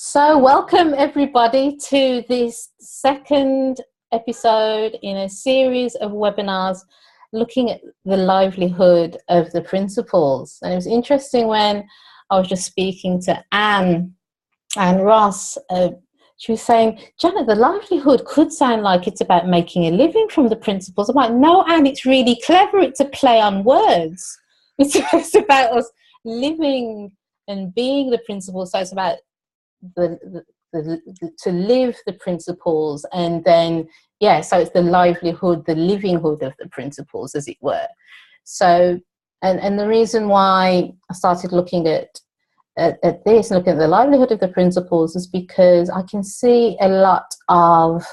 So, welcome everybody to this second episode in a series of webinars looking at the livelihood of the principles. And it was interesting when I was just speaking to Anne Ross. She was saying, Janet, the livelihood could sound like it's about making a living from the principles. I'm like, no, Anne, it's really clever. It's a play on words. It's about us living and being the principles. So it's about to live the principles, and then so it's the livelihood, the livinghood of the principles, as it were. So and the reason why I started looking at this, looking at the livelihood of the principles, is because I can see a lot of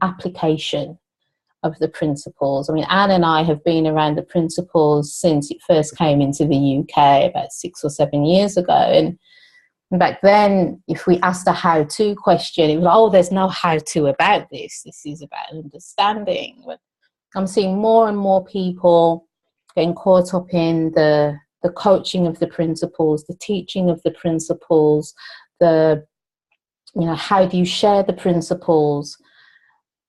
application of the principles. I mean, Anne and I have been around the principles since it first came into the UK about 6 or 7 years ago, and back then, if we asked a how-to question, it was, oh, there's no how-to about this. This is about understanding. But I'm seeing more and more people getting caught up in the coaching of the principles, the teaching of the principles, how do you share the principles?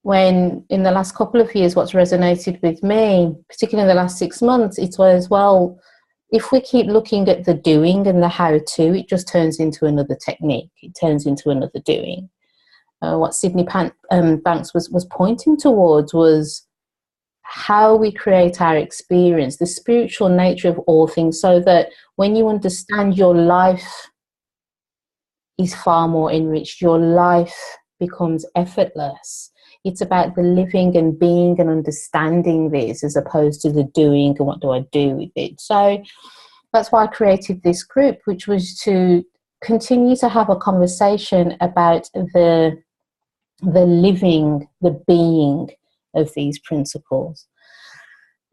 When in the last couple of years, what's resonated with me, particularly in the last 6 months, it was, well, if we keep looking at the doing and the how-to, it just turns into another technique. It turns into another doing. What Sydney Banks was pointing towards was how we create our experience, the spiritual nature of all things, so that when you understand, your life is far more enriched. Your life becomes effortless. It's about the living and being and understanding this, as opposed to the doing and what do I do with it. So that's why I created this group, which was to continue to have a conversation about the living, the being of these principles.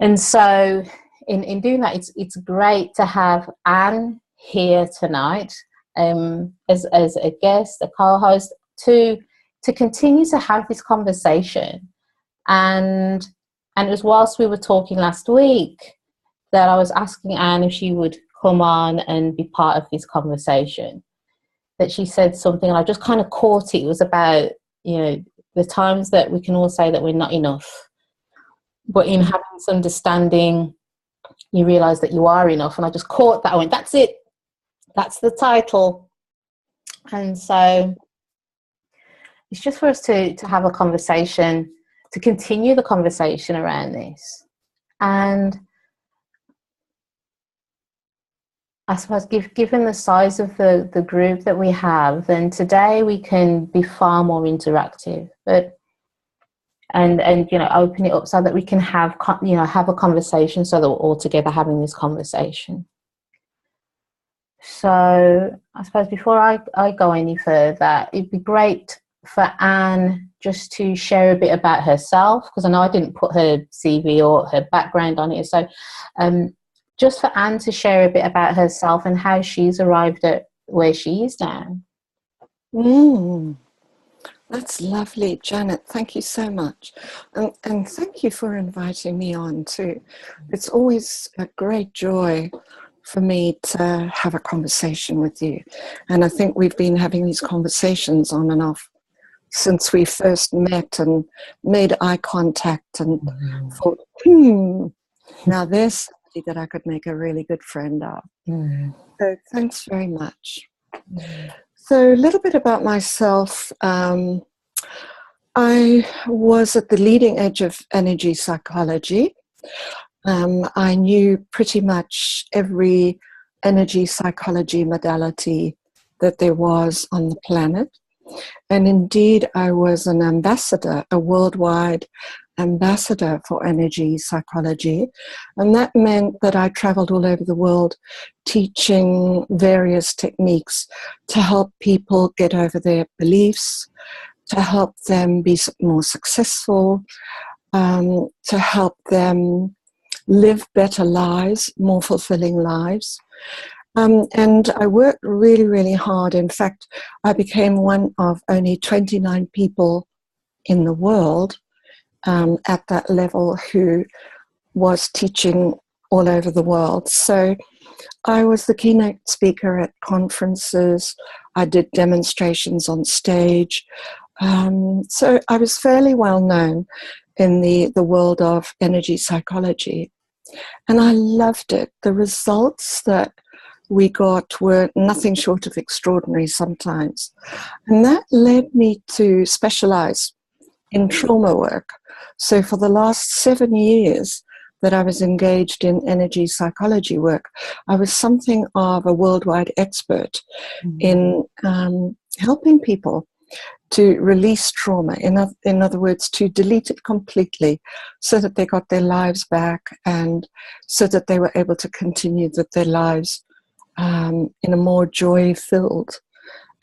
And so in doing that, it's great to have Anne here tonight as a guest, a co-host, to continue to have this conversation. And it was whilst we were talking last week that I was asking Anne if she would come on and be part of this conversation, that she said something, and I just kind of caught it. It was about, the times that we can all say that we're not enough, but in having this understanding, you realise that you are enough. And I just caught that. I went, that's it. That's the title. And so it's just for us to have a conversation, to continue the conversation around this. And I suppose given the size of the group that we have, then today we can be far more interactive, and open it up so that we can have a conversation, so that we're all together having this conversation. So I suppose before I go any further, it'd be great for Anne just to share a bit about herself, because I know I didn't put her CV or her background on it. So just for Anne to share a bit about herself and how she's arrived at where she is now. That's lovely, Janet. Thank you so much. And thank you for inviting me on too. It's always a great joy for me to have a conversation with you. And I think we've been having these conversations on and off since we first met and made eye contact and thought, now there's somebody that I could make a really good friend of. So thanks very much. So a little bit about myself. I was at the leading edge of energy psychology. I knew pretty much every energy psychology modality that there was on the planet. And indeed, I was an ambassador, a worldwide ambassador for energy psychology. And that meant that I traveled all over the world teaching various techniques to help people get over their beliefs, to help them be more successful, to help them live better lives, more fulfilling lives. And I worked really, really hard. In fact, I became one of only 29 people in the world at that level who was teaching all over the world. So I was the keynote speaker at conferences. I did demonstrations on stage. So I was fairly well known in the world of energy psychology. And I loved it. The results that we got were nothing short of extraordinary sometimes. And that led me to specialize in trauma work. So for the last 7 years that I was engaged in energy psychology work, I was something of a worldwide expert in helping people to release trauma, in other words, to delete it completely so that they got their lives back and so that they were able to continue with their lives in a more joy-filled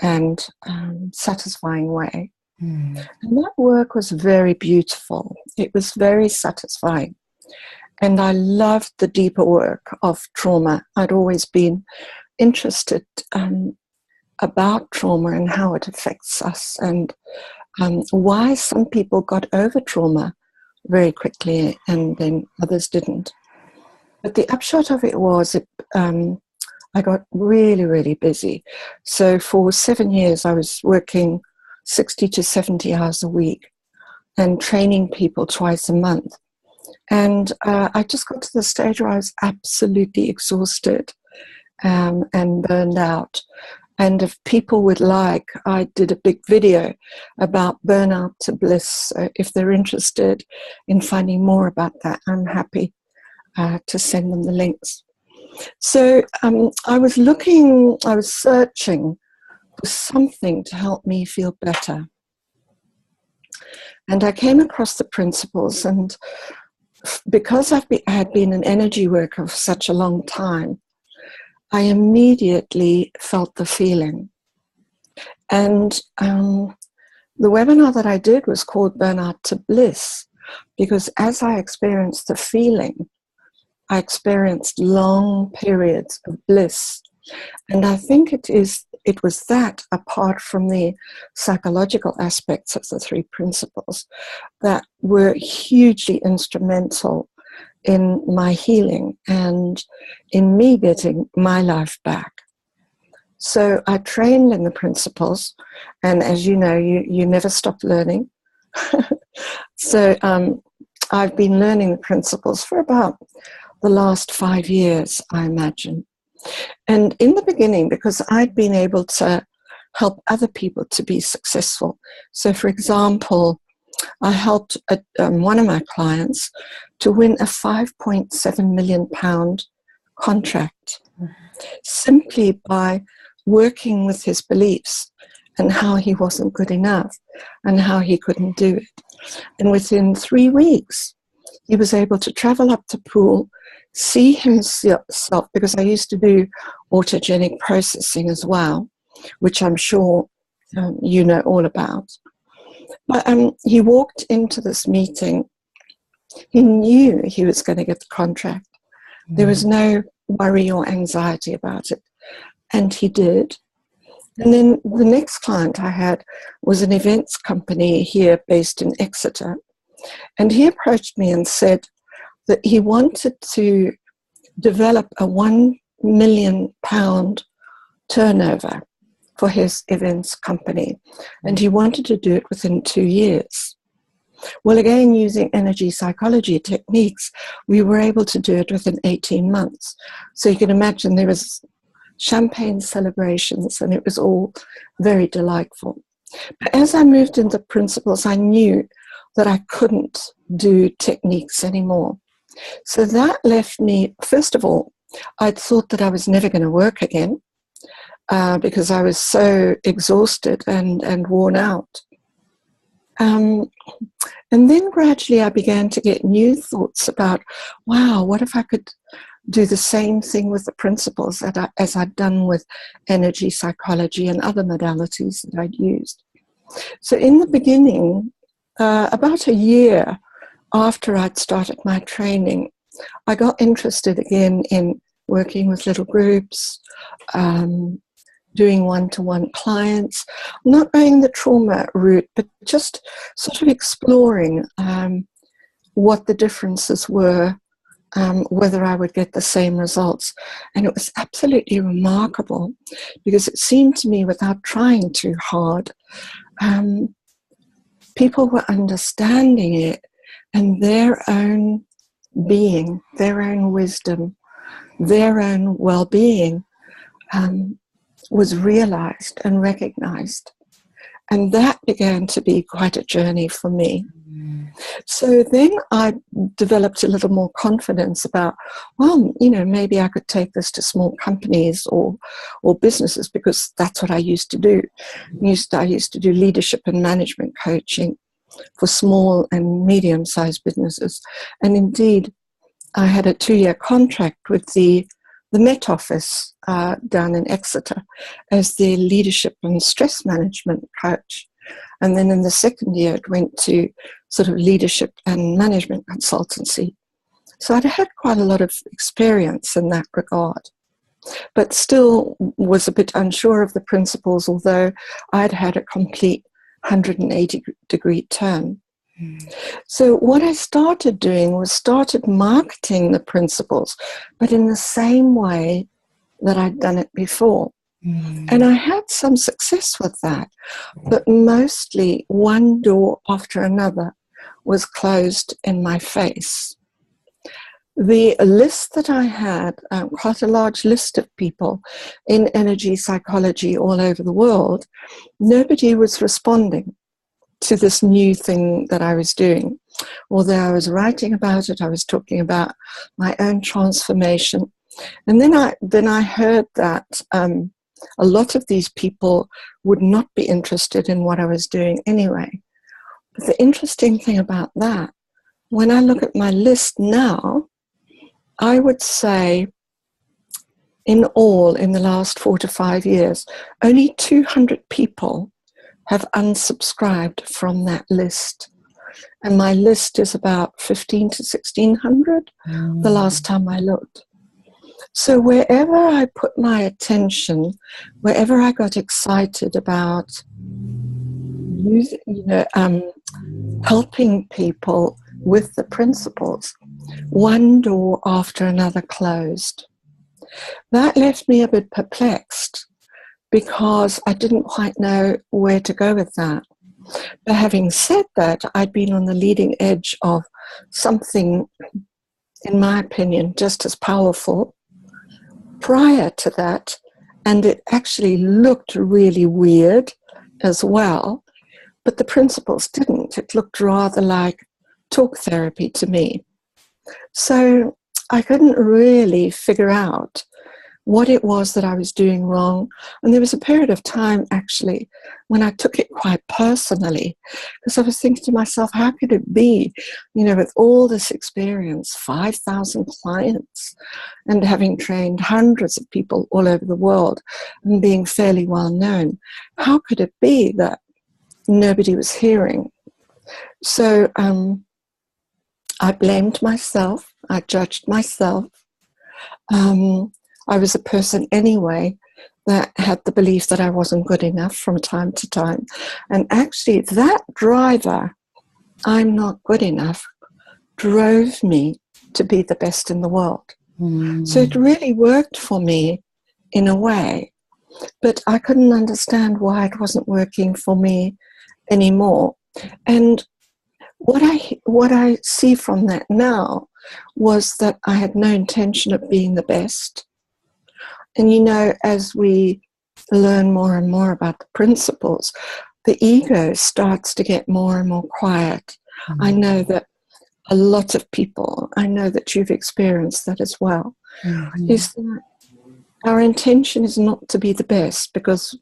and satisfying way. And that work was very beautiful. It was very satisfying. And I loved the deeper work of trauma. I'd always been interested about trauma and how it affects us, and why some people got over trauma very quickly and then others didn't. But the upshot of it was I got really, really busy. So for 7 years I was working 60 to 70 hours a week and training people twice a month. And I just got to the stage where I was absolutely exhausted and burned out. And if people would like, I did a big video about burnout to bliss. So if they're interested in finding more about that, I'm happy to send them the links. So I was searching for something to help me feel better. And I came across the principles, and because I had been an energy worker for such a long time, I immediately felt the feeling. And the webinar that I did was called Burnout to Bliss, because as I experienced the feeling, I experienced long periods of bliss. And I think it was that, apart from the psychological aspects of the 3 principles, that were hugely instrumental in my healing and in me getting my life back. So I trained in the principles, and as you know, you never stop learning. So I've been learning the principles for about the last 5 years, I imagine. And in the beginning, because I'd been able to help other people to be successful. So for example, I helped one of my clients to win a £5.7 million contract simply by working with his beliefs and how he wasn't good enough and how he couldn't do it. And within 3 weeks, he was able to travel up to Poole, see himself, because I used to do autogenic processing as well, which I'm sure you know all about. But he walked into this meeting. He knew he was going to get the contract. There was no worry or anxiety about it. And he did. And then the next client I had was an events company here based in Exeter. And he approached me and said that he wanted to develop a £1 million turnover for his events company. And he wanted to do it within 2 years. Well, again, using energy psychology techniques, we were able to do it within 18 months. So you can imagine there was champagne celebrations, and it was all very delightful. But as I moved into principles, I knew that I couldn't do techniques anymore. So that left me, first of all, I'd thought that I was never going to work again because I was so exhausted and worn out. And then gradually I began to get new thoughts about, wow, what if I could do the same thing with the principles as I'd done with energy psychology and other modalities that I'd used. So in the beginning, about a year after I'd started my training, I got interested again in working with little groups, doing one-to-one clients, not going the trauma route, but just sort of exploring what the differences were whether I would get the same results. And it was absolutely remarkable, because it seemed to me, without trying too hard, people were understanding it, and their own being, their own wisdom, their own well-being was realized and recognized. And that began to be quite a journey for me. So then I developed a little more confidence about, well, maybe I could take this to small companies or businesses, because that's what I used to do. I used to do leadership and management coaching for small and medium-sized businesses. And indeed, I had a 2-year contract with the Met Office down in Exeter as their leadership and stress management coach. And then in the second year, it went to sort of leadership and management consultancy. So I'd had quite a lot of experience in that regard, but still was a bit unsure of the principles, although I'd had a complete 180-degree turn. So what I started doing was started marketing the principles, but in the same way that I'd done it before. And I had some success with that, but mostly one door after another was closed in my face. The list that I had, quite a large list of people in energy psychology all over the world, nobody was responding to this new thing that I was doing. Although I was writing about it, I was talking about my own transformation. And then I heard that a lot of these people would not be interested in what I was doing anyway. But the interesting thing about that, when I look at my list now, I would say in all, in the last 4 to 5 years, only 200 people have unsubscribed from that list. And my list is about 15 to 1600 the last time I looked. So wherever I put my attention, wherever I got excited about helping people with the principles, one door after another closed. That left me a bit perplexed, because I didn't quite know where to go with that. But having said that, I'd been on the leading edge of something, in my opinion, just as powerful prior to that, and it actually looked really weird as well, but the principles didn't. It looked rather like talk therapy to me. So I couldn't really figure out what it was that I was doing wrong. And there was a period of time, actually, when I took it quite personally, because I was thinking to myself, how could it be, with all this experience, 5,000 clients, and having trained hundreds of people all over the world and being fairly well known, how could it be that nobody was hearing? So I blamed myself. I judged myself. I was a person anyway that had the belief that I wasn't good enough from time to time. And actually that driver, I'm not good enough, drove me to be the best in the world. So it really worked for me in a way, but I couldn't understand why it wasn't working for me anymore. And what I see from that now was that I had no intention of being the best. And as we learn more and more about the principles, the ego starts to get more and more quiet. I know that a lot of people, I know that you've experienced that as well, is that our intention is not to be the best, because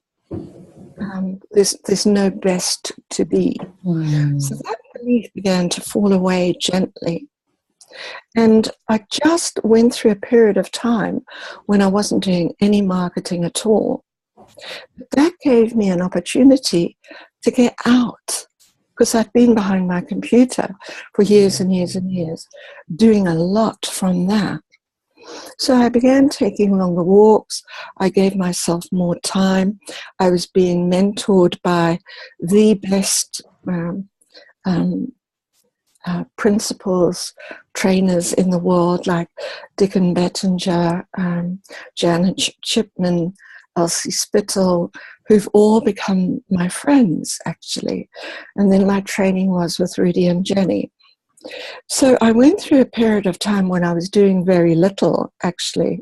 there's no best to be. So that belief began to fall away gently. And I just went through a period of time when I wasn't doing any marketing at all. But that gave me an opportunity to get out, because I'd been behind my computer for years and years and years, doing a lot from that. So I began taking longer walks. I gave myself more time. I was being mentored by the best principals, trainers in the world like Dickon Bettinger, Janet Chipman, Elsie Spittle, who've all become my friends, actually. And then my training was with Rudy and Jenny. So I went through a period of time when I was doing very little, actually,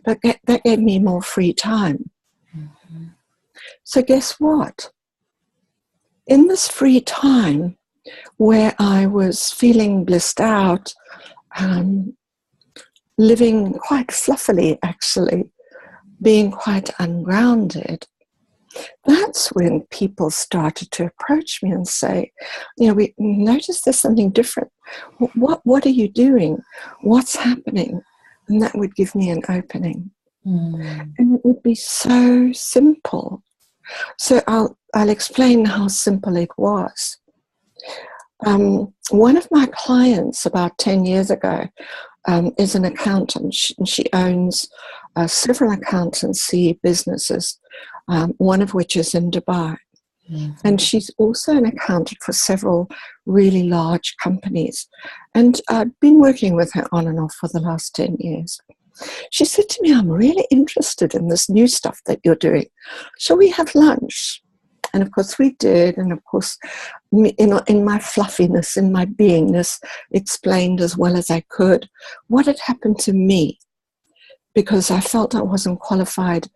but that gave me more free time. Mm-hmm. So guess what? In this free time, where I was feeling blissed out, living quite fluffily, actually, being quite ungrounded, that's when people started to approach me and say, we noticed there's something different. What are you doing? What's happening? And that would give me an opening. Mm. And it would be so simple. So I'll explain how simple it was. One of my clients about 10 years ago is an accountant. She owns several accountancy businesses, one of which is in Dubai. Mm-hmm. And she's also an accountant for several really large companies. And I've been working with her on and off for the last 10 years. She said to me, I'm really interested in this new stuff that you're doing. Shall we have lunch? And of course we did. And of course, in my fluffiness, in my beingness, explained as well as I could what had happened to me, because I felt I wasn't qualified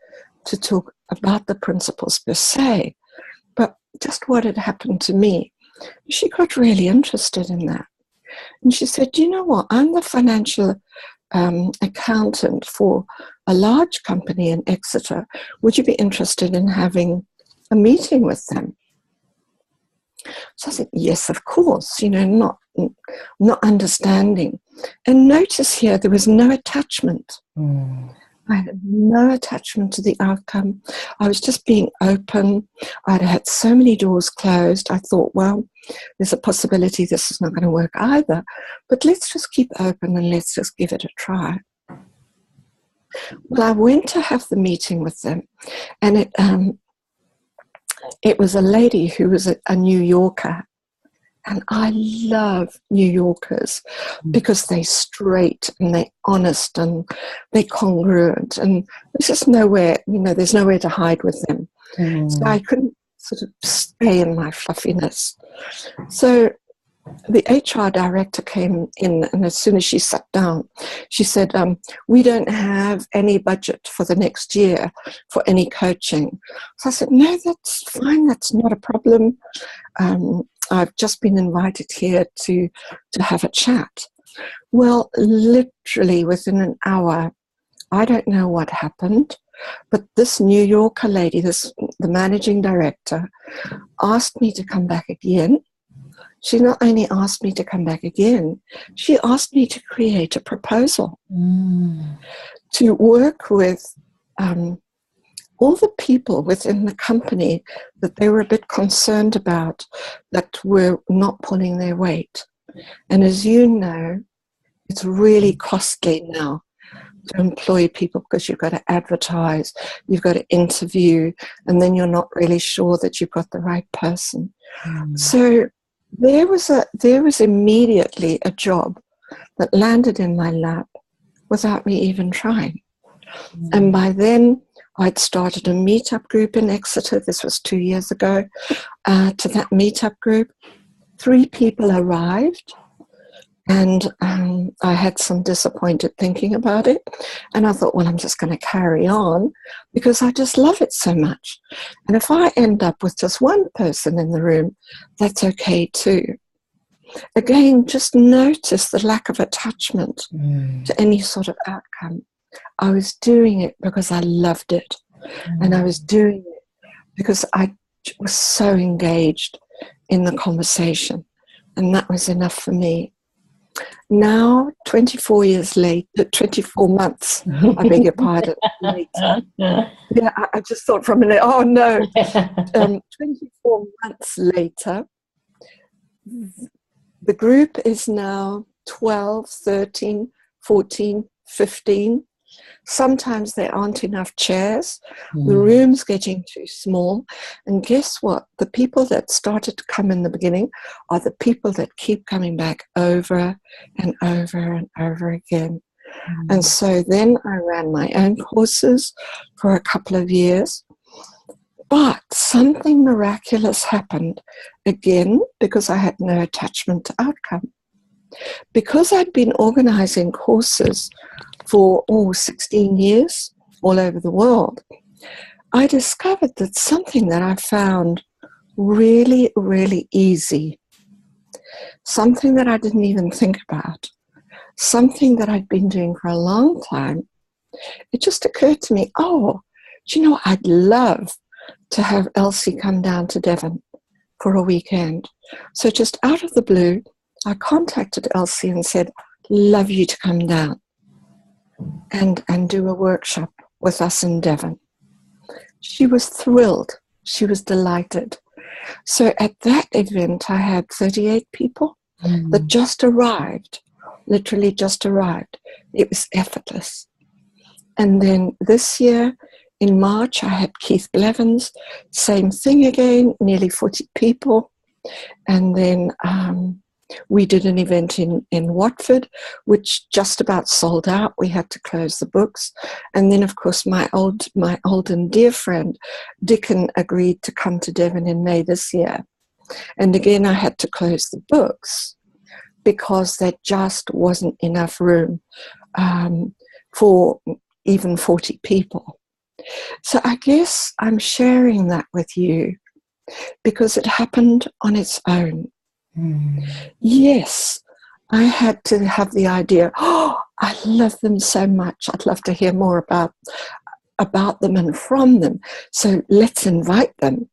to talk about the principles per se, but just what had happened to me. She got really interested in that. And she said, do you know what? I'm the financial accountant for a large company in Exeter. Would you be interested in having a meeting with them? So I said, yes, of course, not understanding. And notice here, there was no attachment. Mm. I had no attachment to the outcome. I was just being open. I'd had so many doors closed. I thought, well, there's a possibility this is not going to work either, but let's just keep open and let's just give it a try. Well, I went to have the meeting with them, and it was a lady who was a New Yorker. And I love New Yorkers because they're straight and they're honest and they're congruent, and there's just nowhere, there's nowhere to hide with them. Mm. So I couldn't sort of stay in my fluffiness. So the HR director came in, and as soon as she sat down, she said, we don't have any budget for the next year for any coaching. So I said, no, that's fine. That's not a problem. I've just been invited here to have a chat. Well, literally within an hour, I don't know what happened, but this New Yorker lady, the managing director, asked me to come back again. She not only asked me to come back again, she asked me to create a proposal to work with all the people within the company that they were a bit concerned about, that were not pulling their weight. And as you know, it's really costly now to employ people, because you've got to advertise, you've got to interview, and then you're not really sure that you've got the right person. So there was immediately a job that landed in my lap without me even trying. And by then, I'd started a meetup group in Exeter. This was 2 years ago. To that meetup group, 3 people arrived, and I had some disappointed thinking about it. And I thought, well, I'm just going to carry on because I just love it so much. And if I end up with just one person in the room, that's okay too. Again, just notice the lack of attachment to any sort of outcome. I was doing it because I loved it. And I was doing it because I was so engaged in the conversation. And that was enough for me. Now, 24 months, I beg your pardon, later. Yeah, I just thought for a minute, oh no. 24 months later, the group is now 12, 13, 14, 15. Sometimes there aren't enough chairs. The Mm. room's getting too small. And guess what? The people that started to come in the beginning are the people that keep coming back over and over and over again. And so then I ran my own courses for a couple of years. But something miraculous happened again because I had no attachment to outcome. Because I'd been organizing courses for 16 years all over the world, I discovered that something that I found really, really easy, something that I didn't even think about, something that I'd been doing for a long time, it just occurred to me, do you know, I'd love to have Elsie come down to Devon for a weekend. So just out of the blue, I contacted Elsie and said, love you to come down and do a workshop with us in Devon. She was thrilled. She was delighted. So at that event, I had 38 people that just arrived, literally just arrived. It was effortless. And then this year, in March, I had Keith Blevins, same thing again, nearly 40 people. And then we did an event in Watford, which just about sold out. We had to close the books. And then, of course, my old and dear friend, Dickon, agreed to come to Devon in May this year. And again, I had to close the books because there just wasn't enough room for even 40 people. So I guess I'm sharing that with you because it happened on its own. Yes, I had to have the idea, I love them so much. I'd love to hear more about them and from them. So let's invite them.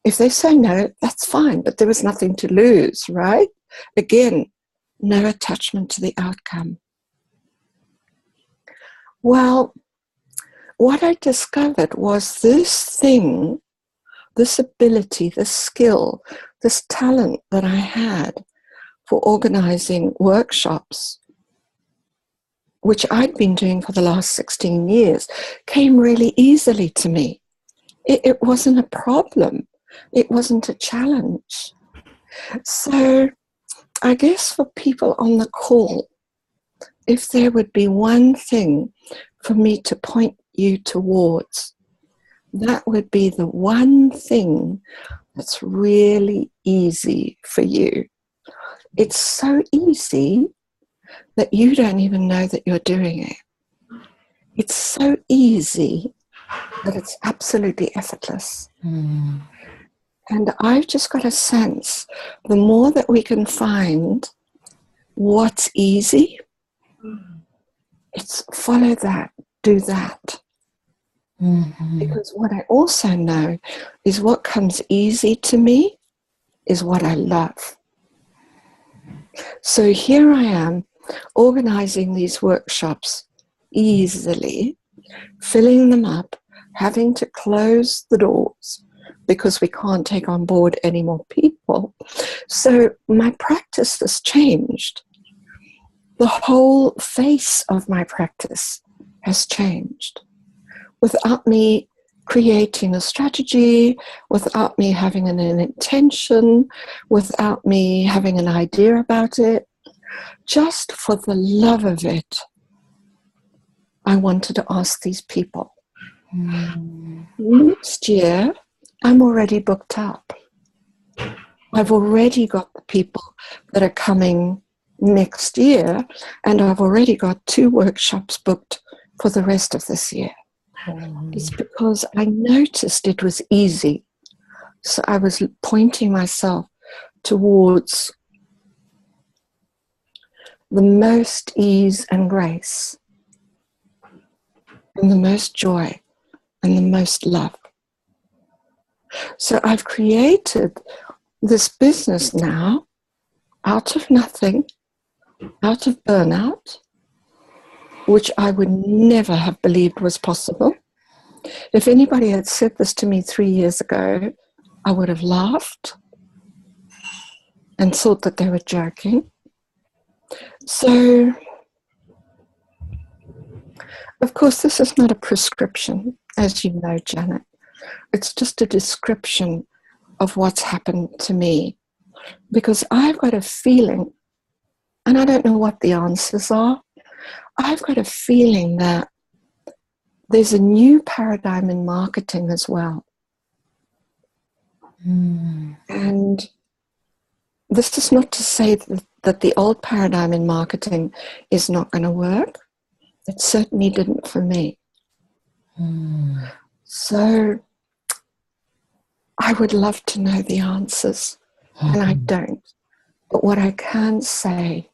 If they say no, that's fine, but there was nothing to lose, right? Again, no attachment to the outcome. Well, what I discovered was this thing, this ability, this skill, this talent that I had for organizing workshops, which I'd been doing for the last 16 years, came really easily to me. It wasn't a problem. It wasn't a challenge. So I guess for people on the call, if there would be one thing for me to point you towards, that would be the one thing that's really easy for you. It's so easy that you don't even know that you're doing it. It's so easy that it's absolutely effortless. And I've just got a sense, the more that we can find what's easy, it's follow that, do that. Because what I also know is what comes easy to me is what I love. So here I am organizing these workshops easily, filling them up, having to close the doors because we can't take on board any more people. So my practice has changed. The whole face of my practice has changed. Without me creating a strategy, without me having an intention, without me having an idea about it, just for the love of it, I wanted to ask these people. Next year, I'm already booked up. I've already got the people that are coming next year, and I've already got 2 workshops booked for the rest of this year. It's because I noticed it was easy. So I was pointing myself towards the most ease and grace, and the most joy, and the most love. So I've created this business now out of nothing, out of burnout, which I would never have believed was possible. If anybody had said this to me 3 years ago, I would have laughed and thought that they were joking. So Of course, this is not a prescription, as you know, Janet. It's just a description of what's happened to me. Because I've got a feeling, and I don't know what the answers are, I've got a feeling that there's a new paradigm in marketing as well. And this is not to say that the old paradigm in marketing is not going to work. It certainly didn't for me. So I would love to know the answers, and I don't. But what I can say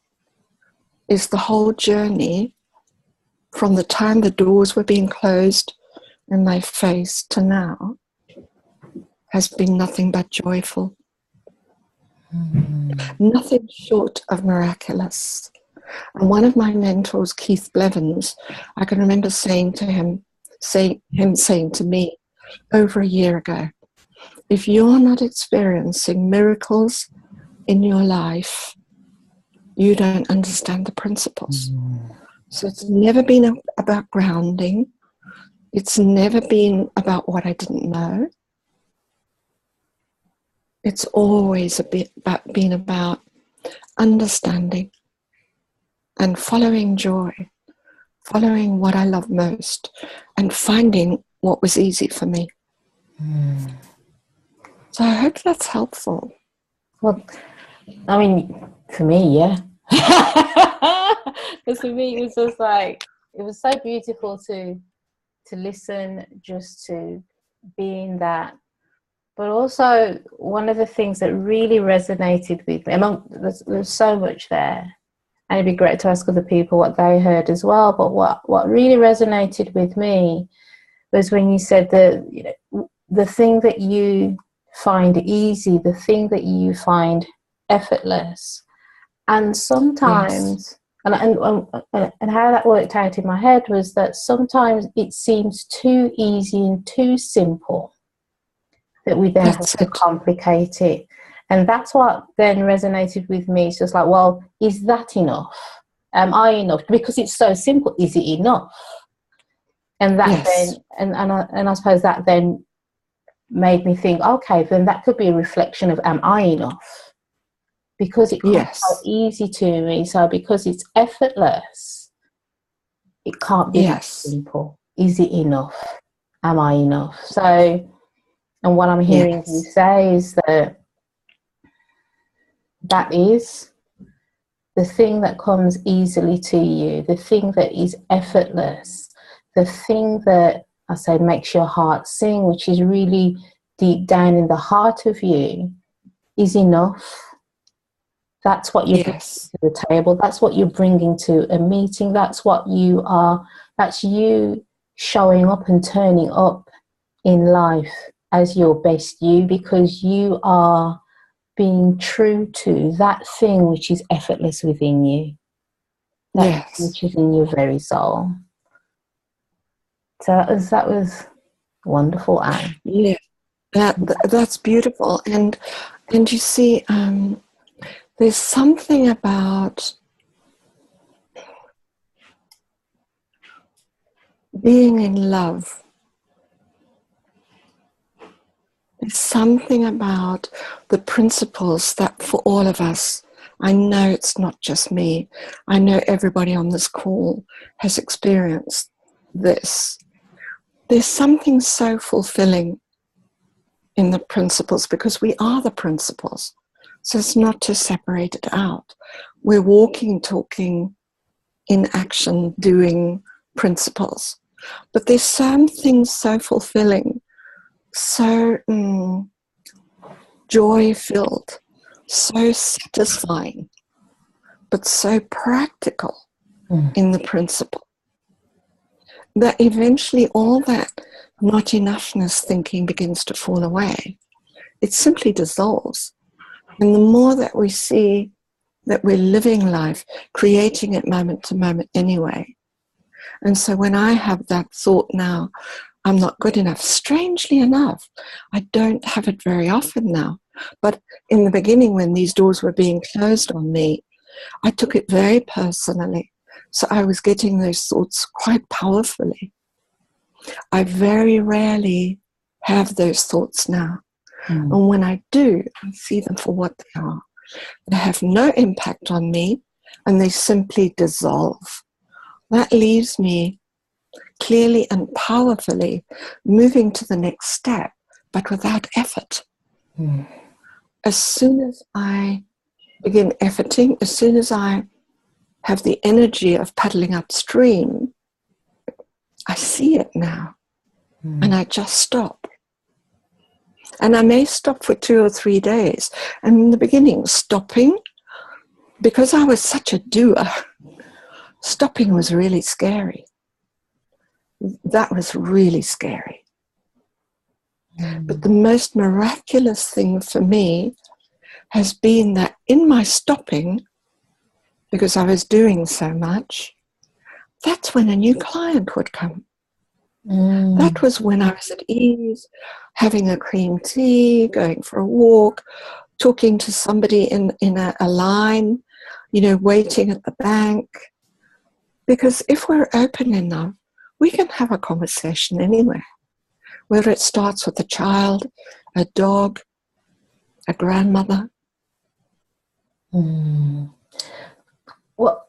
is the whole journey from the time the doors were being closed in my face to now has been nothing but joyful. Nothing short of miraculous. And one of my mentors, Keith Blevins, I can remember saying to saying to me over a year ago, if you're not experiencing miracles in your life, you don't understand the principles. So it's never been about grounding. It's never been about what I didn't know. It's always been about understanding and following joy, following what I love most, and finding what was easy for me. So I hope that's helpful. Well, I mean, for me, yeah. Because for me, it was just like, it was so beautiful to listen, just to be in that. But also, one of the things that really resonated with me, there's so much there, and it'd be great to ask other people what they heard as well, but what really resonated with me was when you said that, you know, the thing that you find easy, the thing that you find effortless, and sometimes, yes. and how that worked out in my head was that sometimes it seems too easy and too simple, that we then have to complicate it. And that's what then resonated with me. It's just like, well, is that enough? Am I enough? Because it's so simple, is it enough? And that then, and I suppose that then made me think, okay, then that could be a reflection of, am I enough? Because it comes so easy to me. So because it's effortless, it can't be that simple. Is it enough? Am I enough? So, and what I'm hearing you say is that is the thing that comes easily to you, the thing that is effortless, the thing that I say makes your heart sing, which is really deep down in the heart of you, is enough. That's what you're bringing to the table. That's what you're bringing to a meeting. That's what you are. That's you showing up and turning up in life as your best you, because you are being true to that thing which is effortless within you, which is in your very soul. So that was wonderful, Anne. Yeah, that's beautiful. And you see, there's something about being in love. There's something about the principles that for all of us, I know it's not just me, I know everybody on this call has experienced this. There's something so fulfilling in the principles, because we are the principles. So it's not to separate it out. We're walking, talking, in action, doing principles. But there's something so fulfilling, so joy-filled, so satisfying, but so practical in the principle, that eventually all that not enoughness thinking begins to fall away. It simply dissolves. And the more that we see that we're living life, creating it moment to moment anyway. And so when I have that thought now, I'm not good enough, strangely enough, I don't have it very often now. But in the beginning, when these doors were being closed on me, I took it very personally. So I was getting those thoughts quite powerfully. I very rarely have those thoughts now. And when I do, I see them for what they are. They have no impact on me, and they simply dissolve. That leaves me clearly and powerfully moving to the next step, but without effort. As soon as I begin efforting, as soon as I have the energy of paddling upstream, I see it now, and I just stop. And I may stop for 2 or 3 days. And in the beginning, stopping, because I was such a doer, stopping was really scary. That was really scary. But the most miraculous thing for me has been that in my stopping, because I was doing so much, that's when a new client would come. That was when I was at ease, having a cream tea, going for a walk, talking to somebody in a line, waiting at the bank. Because if we're open enough, we can have a conversation anywhere, whether it starts with a child, a dog, a grandmother. Well,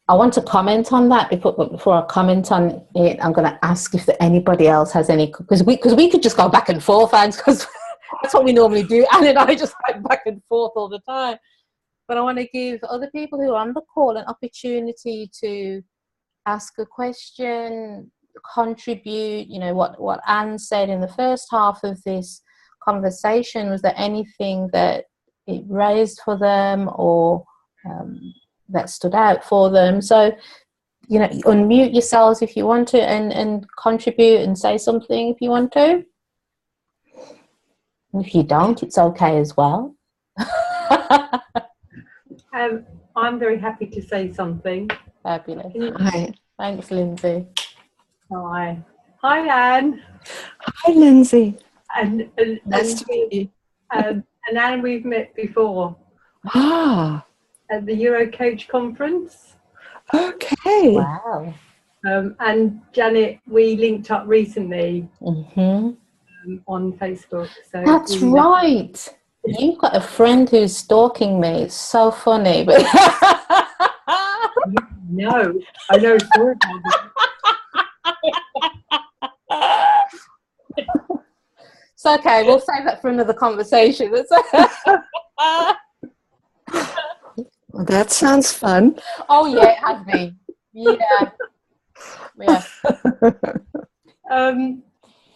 I want to comment on that, but before I comment on it, I'm going to ask if anybody else has any, because we could just go back and forth, because that's what we normally do. Anne and I just go back and forth all the time. But I want to give other people who are on the call an opportunity to ask a question, contribute. What Anne said in the first half of this conversation, was there anything that it raised for them or that stood out for them? So, unmute yourselves if you want to and contribute and say something if you want to. If you don't, it's okay as well. I'm very happy to say something. Fabulous. Hi. Thanks, Lindsay. Hi, Anne. Hi, Lindsay. And Nice to meet you. And Anne, we've met before. At the Euro Coach conference. Okay. Wow. And Janet, we linked up recently on Facebook. So that's right. You've got a friend who's stalking me. It's so funny. But no, I know it's horrible. It's okay. We'll save that for another conversation. Well, that sounds fun. Oh, yeah, it has been. Yeah.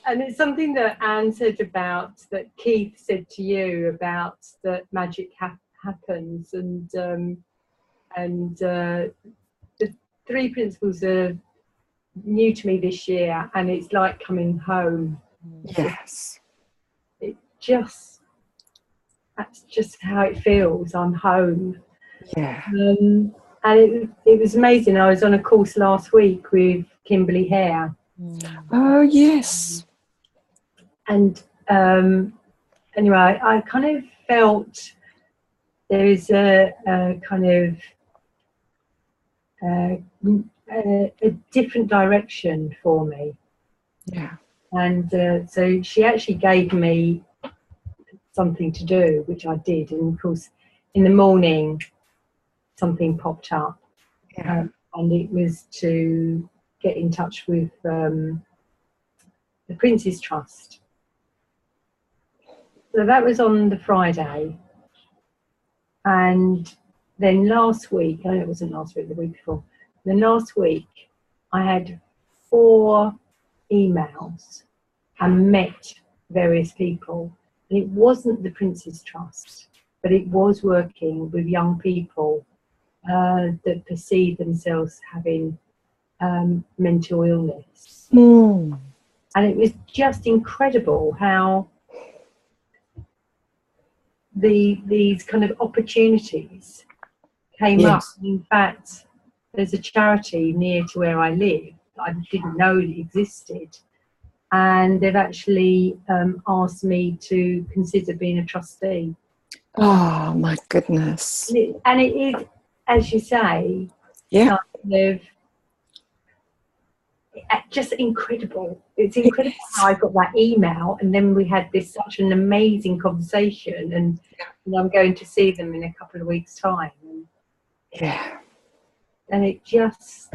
And it's something that Anne said about, that Keith said to you about that magic happens, and the 3 principles are new to me this year, and it's like coming home. Yes. That's just how it feels. I'm home. Yeah. And it was amazing. I was on a course last week with Kimberly Hare. Oh, yes. And anyway, I kind of felt there is a kind of a different direction for me. Yeah. And so she actually gave me something to do, which I did. And of course, in the morning, something popped up. Yeah. And it was to get in touch with the Prince's Trust. So that was on the Friday. And then last week, I know it wasn't last week, the week before, then last week I had 4 emails and met various people. And it wasn't the Prince's Trust, but it was working with young people that perceive themselves having mental illness. And it was just incredible how these kind of opportunities came up. In fact, there's a charity near to where I live that I didn't know it existed, and they've actually asked me to consider being a trustee. Oh, my goodness. And it is, as you say, Yeah. just incredible. It's incredible how I got that email, and then we had such an amazing conversation, and I'm going to see them in a couple of weeks' time. And it just,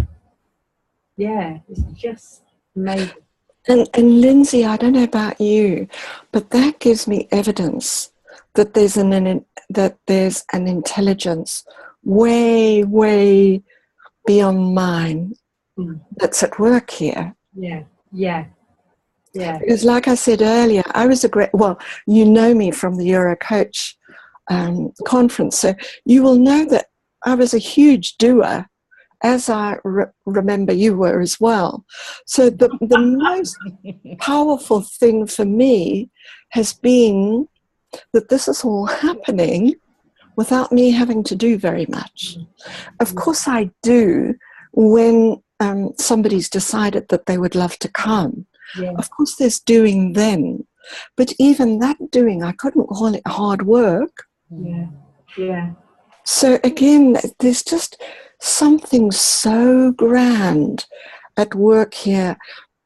it's just amazing. And Lindsay, I don't know about you, but that gives me evidence that there's an intelligence way beyond mine that's at work here. Yeah. Because, like I said earlier, I was you know me from the Euro Coach conference, so you will know that I was a huge doer, as I remember you were as well. So the most powerful thing for me has been that this is all happening without me having to do very much. Of course I do when somebody's decided that they would love to come. Of course there's doing then. But even that doing, I couldn't call it hard work. So again, there's just something so grand at work here,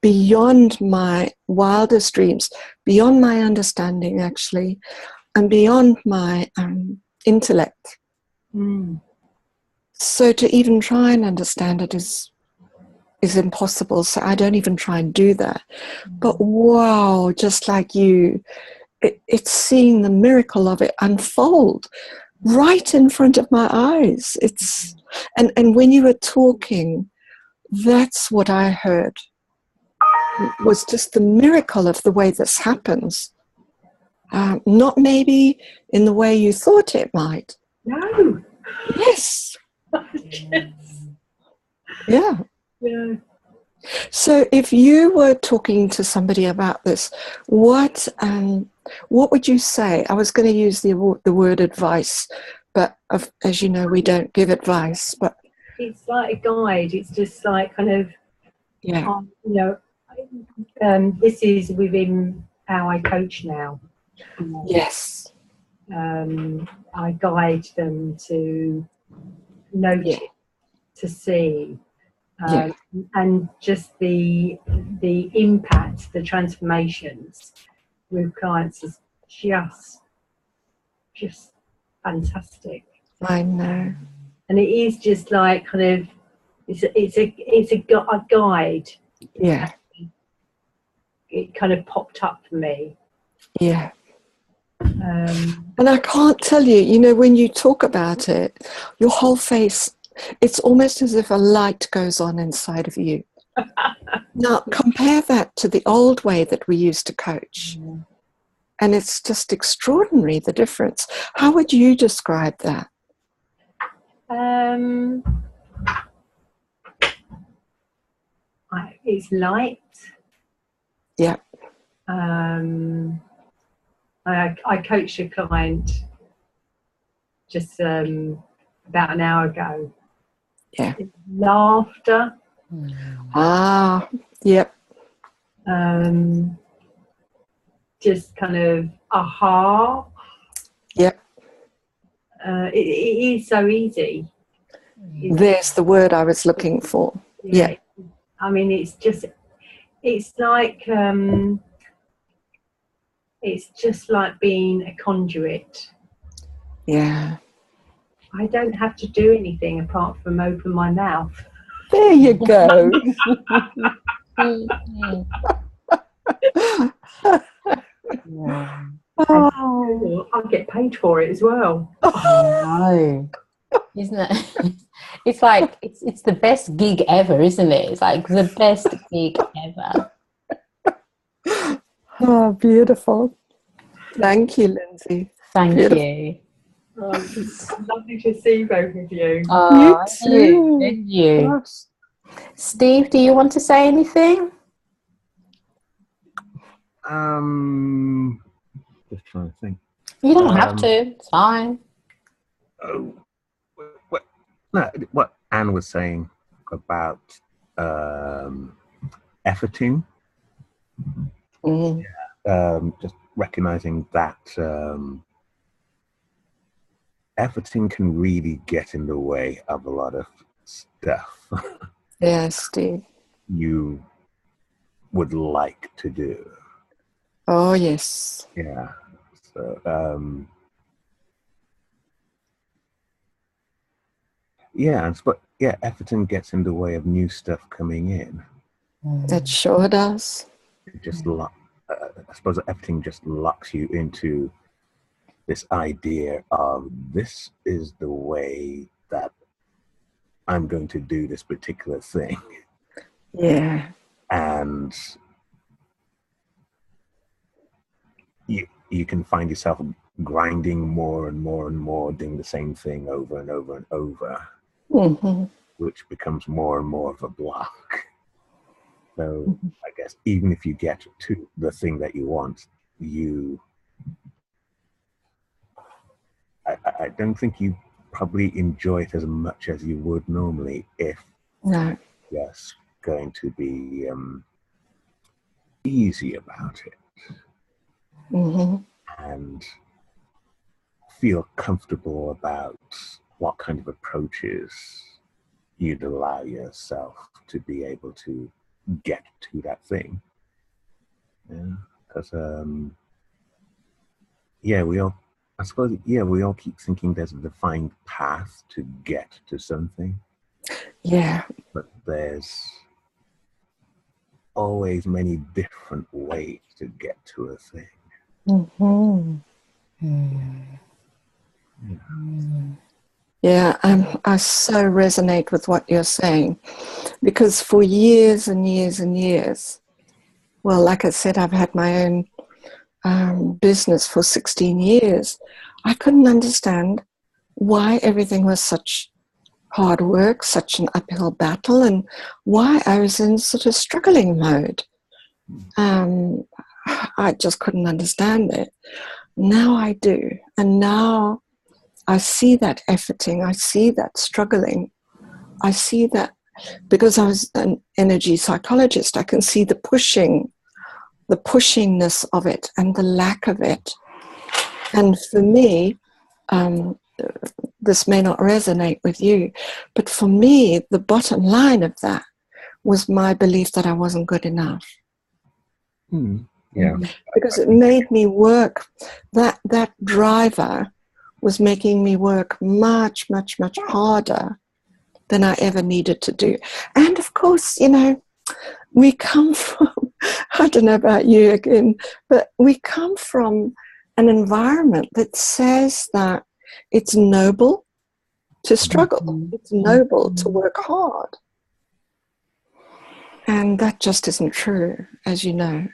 beyond my wildest dreams, beyond my understanding actually, and beyond my intellect. So to even try and understand it is impossible, so I don't even try and do that. But wow, just like you, it's seeing the miracle of it unfold right in front of my eyes. And when you were talking, that's what I heard, was just the miracle of the way this happens. Not maybe in the way you thought it might. No. Yes. Yeah. So if you were talking to somebody about this, what would you say? I was going to use the word advice, but as you know, we don't give advice. But it's like a guide. It's just like kind of, this is within how I coach now. Yes. I guide them to notice, to see. And just the impact, the transformations with clients is just fantastic. I know. And it is just like kind of it's a guide. Yeah. It kind of popped up for me. Yeah. And I can't tell you, when you talk about it, your whole face, it's almost as if a light goes on inside of you. Now, compare that to the old way that we used to coach. And it's just extraordinary, the difference. How would you describe that? It's light. Yeah. I coached a client just about an hour ago. Yeah. It's laughter. Yep. Just kind of aha. Yep. It is so easy. There's the word I was looking for. Yeah. I mean, it's like being a conduit. Yeah. I don't have to do anything apart from open my mouth. There you go. I'll get paid for it as well. No. Isn't it? It's like it's the best gig ever, isn't it? It's like the best gig ever. Oh, beautiful. Thank you, Lindsay. Thank you. It's lovely to see both of you. You too. And you. Steve, do you want to say anything? Just trying to think. You don't have to. It's fine. What Anne was saying about efforting. Just recognizing that efforting can really get in the way of a lot of stuff Yes, Steve. you would like to do. Oh, yes. Yeah. So, yeah, but yeah, everything gets in the way of new stuff coming in. It sure does. It just I suppose everything just locks you into this idea of this is the way that I'm going to do this particular thing. Yeah. And you can find yourself grinding more and more and more, doing the same thing over and over and over, which becomes more and more of a block. So I guess even if you get to the thing that you want, I don't think you probably enjoy it as much as you would normally if No. just going to be easy about it and feel comfortable about what kind of approaches you'd allow yourself to be able to get to that thing. Yeah, because we all keep thinking there's a defined path to get to something. Yeah. But there's always many different ways to get to a thing. Yeah, I so resonate with what you're saying, because for years and years and years, well, like I said, I've had my own business for 16 years. I couldn't understand why everything was such hard work, such an uphill battle, and why I was in sort of struggling mode. I just couldn't understand it. Now I do. And now I see that efforting, I see that struggling, I see that because I was an energy psychologist, I can see the pushingness of it and the lack of it. And for me, this may not resonate with you, but for me, the bottom line of that was my belief that I wasn't good enough. Yeah. Because it made me work. That driver was making me work much, much, much harder than I ever needed to do. And of course, we come from, I don't know about you again, but we come from an environment that says that it's noble to struggle. It's noble to work hard. And that just isn't true, as you know.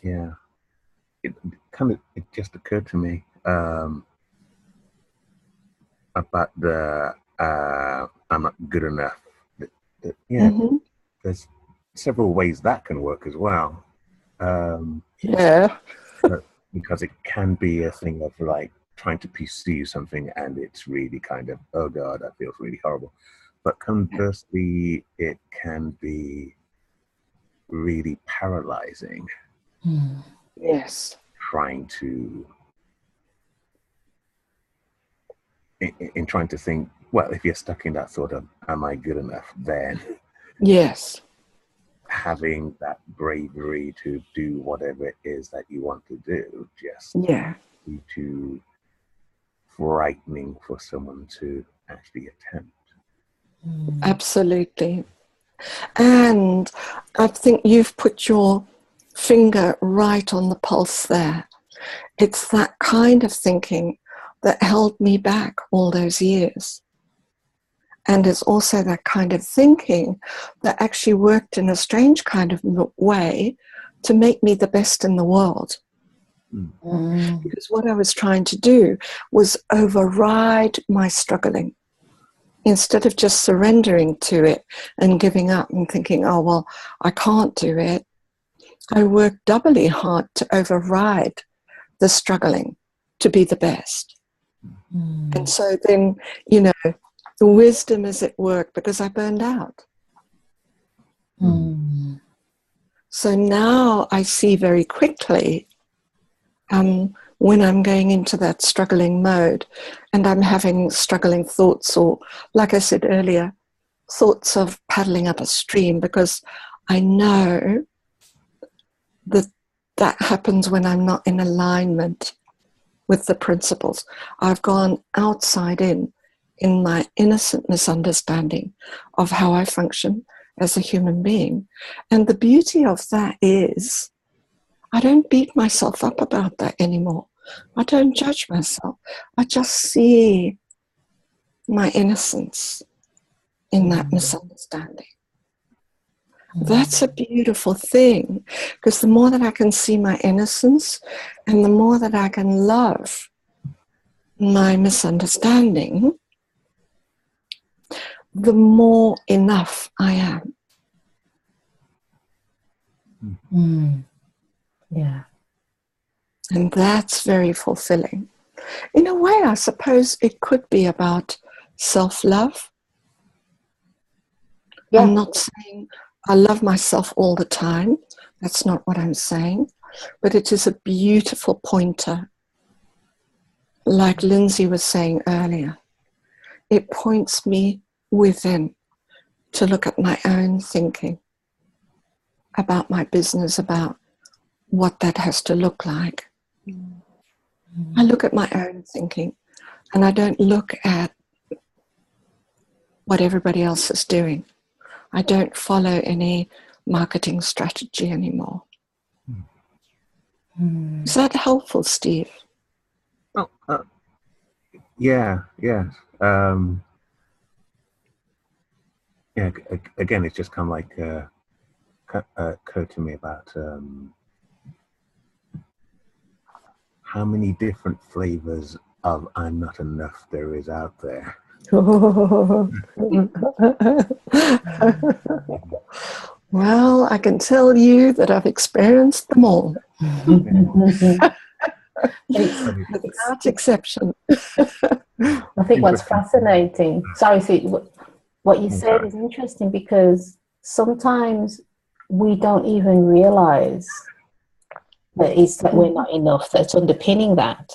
Yeah. It just occurred to me about the I'm not good enough. There's several ways that can work as well. Because it can be a thing of like trying to pursue something and it's really kind of, oh God, that feels really horrible. But conversely, it can be really paralyzing. Yes. Trying to think, well, if you're stuck in that sort of, am I good enough? Then yes, having that bravery to do whatever it is that you want to do just be too frightening for someone to actually attempt. Absolutely. And I think you've put your finger right on the pulse there. It's that kind of thinking that held me back all those years. And it's also that kind of thinking that actually worked in a strange kind of way to make me the best in the world. Because what I was trying to do was override my struggling. Instead of just surrendering to it and giving up and thinking, oh, well, I can't do it, I worked doubly hard to override the struggling to be the best. And so then, the wisdom is at work because I burned out. So now I see very quickly when I'm going into that struggling mode and I'm having struggling thoughts, or, like I said earlier, thoughts of paddling up a stream, because I know that that happens when I'm not in alignment with the principles. I've gone outside in my innocent misunderstanding of how I function as a human being. And the beauty of that is I don't beat myself up about that anymore. I don't judge myself. I just see my innocence in that misunderstanding. That's a beautiful thing, because the more that I can see my innocence and the more that I can love my misunderstanding, the more enough I am. Yeah. And that's very fulfilling. In a way, I suppose it could be about self-love. Yeah. I'm not saying I love myself all the time. That's not what I'm saying. But it is a beautiful pointer. Like Lindsay was saying earlier, it points me within to look at my own thinking about my business, about what that has to look like. I look at my own thinking, and I don't look at what everybody else is doing. I don't follow any marketing strategy anymore. Is that helpful, Steve? Oh, yeah. Yeah. Again, it's just kind of like occurred to me about how many different flavors of "I'm not enough" there is out there. Well, I can tell you that I've experienced them all. Without exception. I think what's fascinating, sorry, see, what you said is interesting, because sometimes we don't even realize that it's that we're not enough that's underpinning that.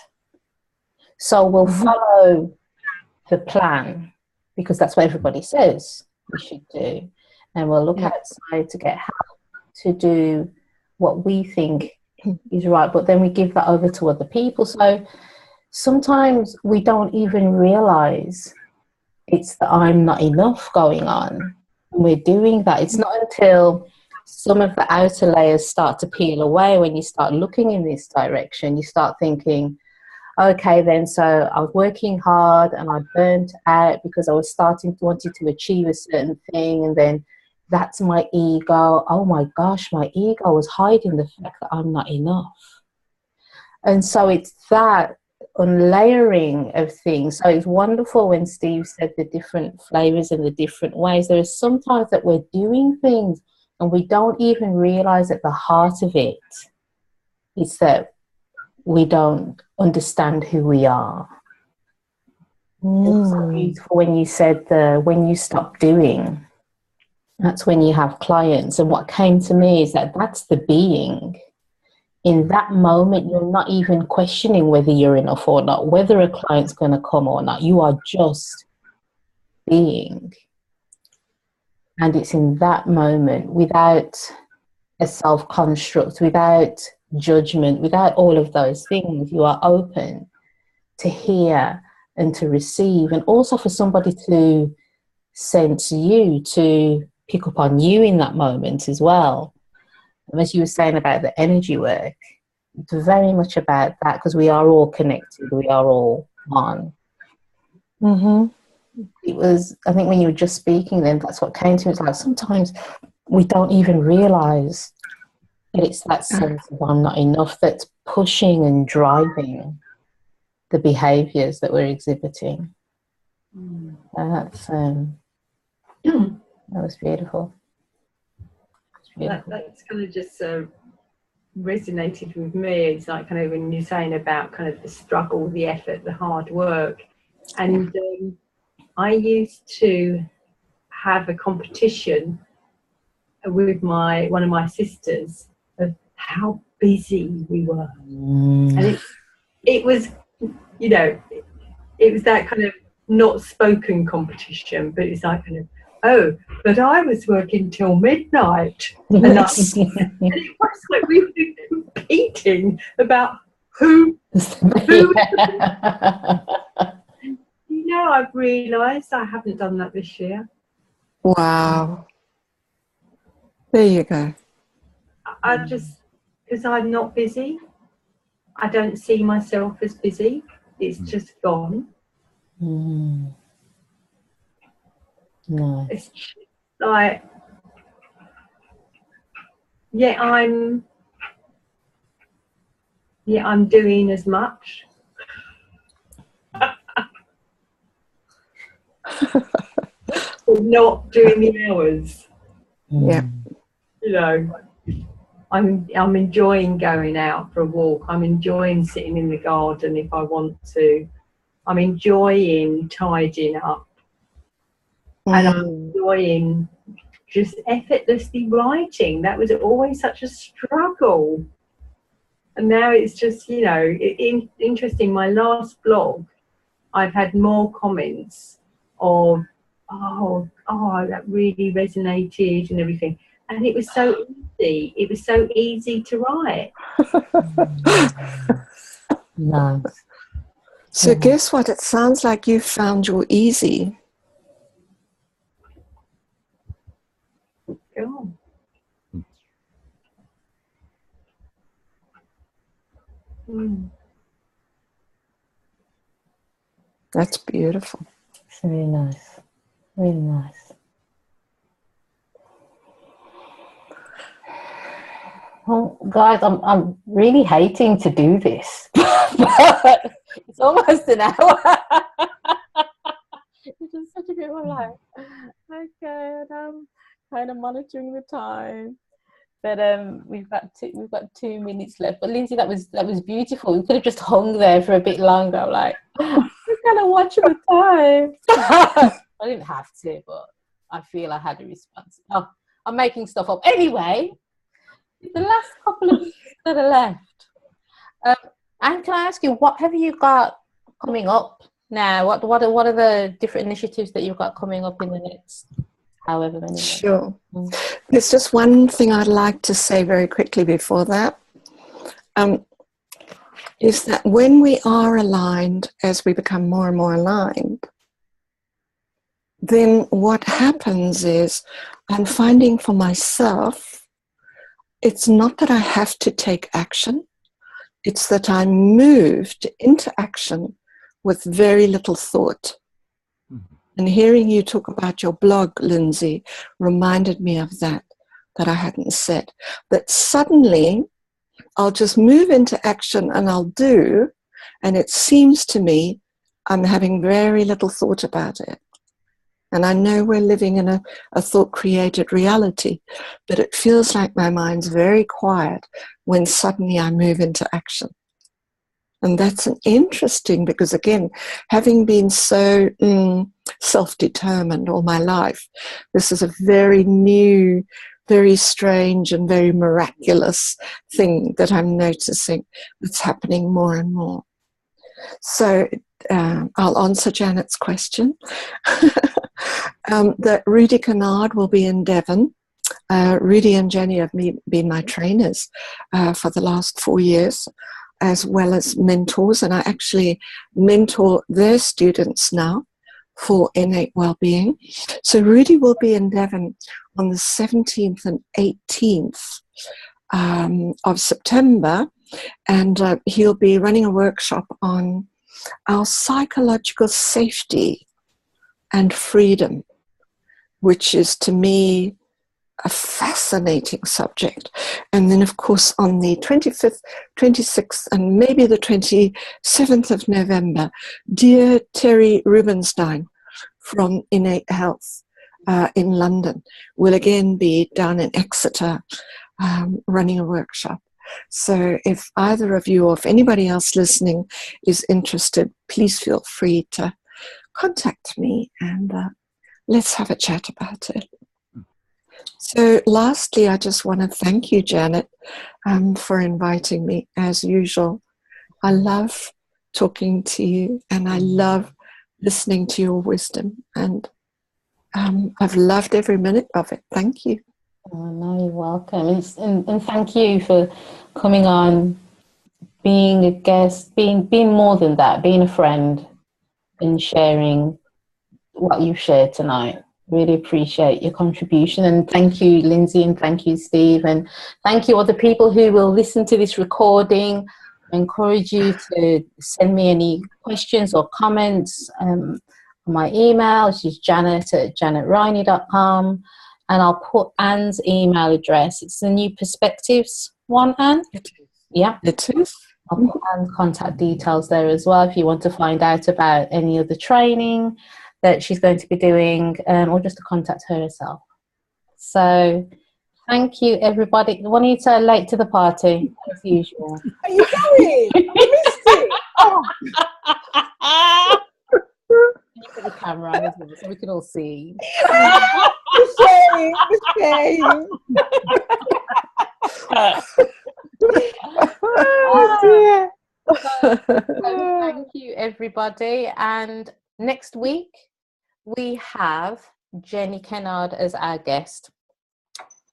So we'll follow the plan because that's what everybody says we should do, and we'll look outside to get help to do what we think is right, but then we give that over to other people. So sometimes we don't even realize it's the "I'm not enough" going on. And we're doing that. It's not until some of the outer layers start to peel away, when you start looking in this direction, you start thinking, okay, then, so I was working hard and I burnt out because I was wanting to achieve a certain thing, and then that's my ego. Oh my gosh, my ego was hiding the fact that I'm not enough. And so it's that unlayering of things. So it's wonderful when Steve said the different flavors and the different ways. There are sometimes that we're doing things and we don't even realize at the heart of it, it's that we don't understand who we are. It's so beautiful when you said when you stop doing, that's when you have clients. And what came to me is that that's the being. In that moment, you're not even questioning whether you're enough or not, whether a client's going to come or not. You are just being. And it's in that moment, without a self-construct, without judgment, without all of those things, you are open to hear and to receive, and also for somebody to sense you, to pick up on you in that moment as well. And as you were saying about the energy work, it's very much about that, because we are all connected, we are all one. It was, I think when you were just speaking then, that's what came to me. It's like sometimes we don't even realise that it's that sense of I'm not enough that's pushing and driving the behaviours that we're exhibiting. And that's that was beautiful. That's kind of just resonated with me. It's like kind of when you're saying about kind of the struggle, the effort, the hard work. And I used to have a competition with one of my sisters of how busy we were. And it was, you know, it was that kind of not spoken competition, but it's like kind of, oh, but I was working till midnight. And, and it was like we were competing about who You know, I've realised I haven't done that this year. Wow. There you go. I just, because I'm not busy, I don't see myself as busy. It's just gone. Nice. It's just like, I'm doing as much. Not doing the hours. Yeah. You know, I'm enjoying going out for a walk. I'm enjoying sitting in the garden if I want to. I'm enjoying tidying up. And I'm enjoying just effortlessly writing. That was always such a struggle. And now it's just, you know, interesting. My last blog, I've had more comments of, oh, that really resonated and everything. And it was so easy. It was so easy to write. Nice. So guess what? It sounds like you found your easy. Oh. That's beautiful. It's really nice. Really nice. Well, guys, I'm really hating to do this, but it's almost an hour. It's just such a good one. Like, okay, and I'm kind of monitoring the time, but we've got 2 minutes left. But Lindsay, that was beautiful. We could have just hung there for a bit longer. I'm like, we're kind of watching the time. I didn't have to, but I feel I had a response. Oh, I'm making stuff up anyway. The last couple of minutes that are left. And can I ask you, what have you got coming up now? What are the different initiatives that you've got coming up in the next however many months? Sure. There's just one thing I'd like to say very quickly before that. Is that when we are aligned, as we become more and more aligned, then what happens is I'm finding for myself, it's not that I have to take action, it's that I'm moved into action with very little thought. And hearing you talk about your blog, Lindsay, reminded me of that I hadn't said. That suddenly I'll just move into action and I'll do, and it seems to me I'm having very little thought about it. And I know we're living in a thought-created reality, but it feels like my mind's very quiet when suddenly I move into action. And that's an interesting, because again, having been so self-determined all my life, this is a very new, very strange and very miraculous thing that I'm noticing that's happening more and more. So I'll answer Janet's question. That Rudy Kennard will be in Devon. Rudy and Jenny have been my trainers for the last 4 years, as well as mentors, and I actually mentor their students now for innate well-being. So Rudy will be in Devon on the 17th and 18th of September, and he'll be running a workshop on our psychological safety and freedom, which is to me a fascinating subject. And then of course on the 25th, 26th and maybe the 27th of November, dear Terry Rubenstein from Innate Health in London will again be down in Exeter running a workshop. So if either of you or if anybody else listening is interested, please feel free to contact me and let's have a chat about it. So lastly, I just want to thank you, Janet, for inviting me as usual. I love talking to you, and I love listening to your wisdom, and I've loved every minute of it. Thank you. Oh, no, you're welcome. And thank you for coming on, being a guest, being more than that, being a friend, and sharing what you've shared tonight. Really appreciate your contribution, and thank you, Lindsay, and thank you, Steve, and thank you all the people who will listen to this recording. I encourage you to send me any questions or comments on my email, which is janet@janetriney.com, and I'll put Anne's email address. It's the New Perspectives one, Anne? It is. Yeah. It is. I'll put Anne's contact details there as well if you want to find out about any of the training that she's going to be doing, or just to contact her herself. So thank you, everybody. Juanita, late to the party, as usual. Are you going? I missed it. Oh. Can you put the camera on as well so we can all see? The shame. Oh dear. So thank you, everybody. And next week, we have Jenny Kennard as our guest,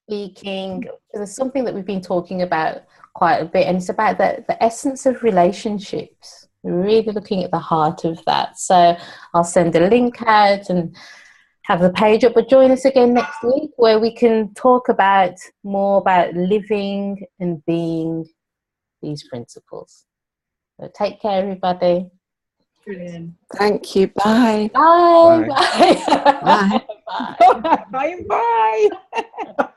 speaking. There's something that we've been talking about quite a bit, and it's about the essence of relationships. We're really looking at the heart of that. So I'll send a link out and have the page up, but join us again next week where we can talk more about living and being these principles. So take care, everybody. Brilliant. Thank you. Bye. Bye. Bye. Bye. Bye. Bye. Bye. Bye.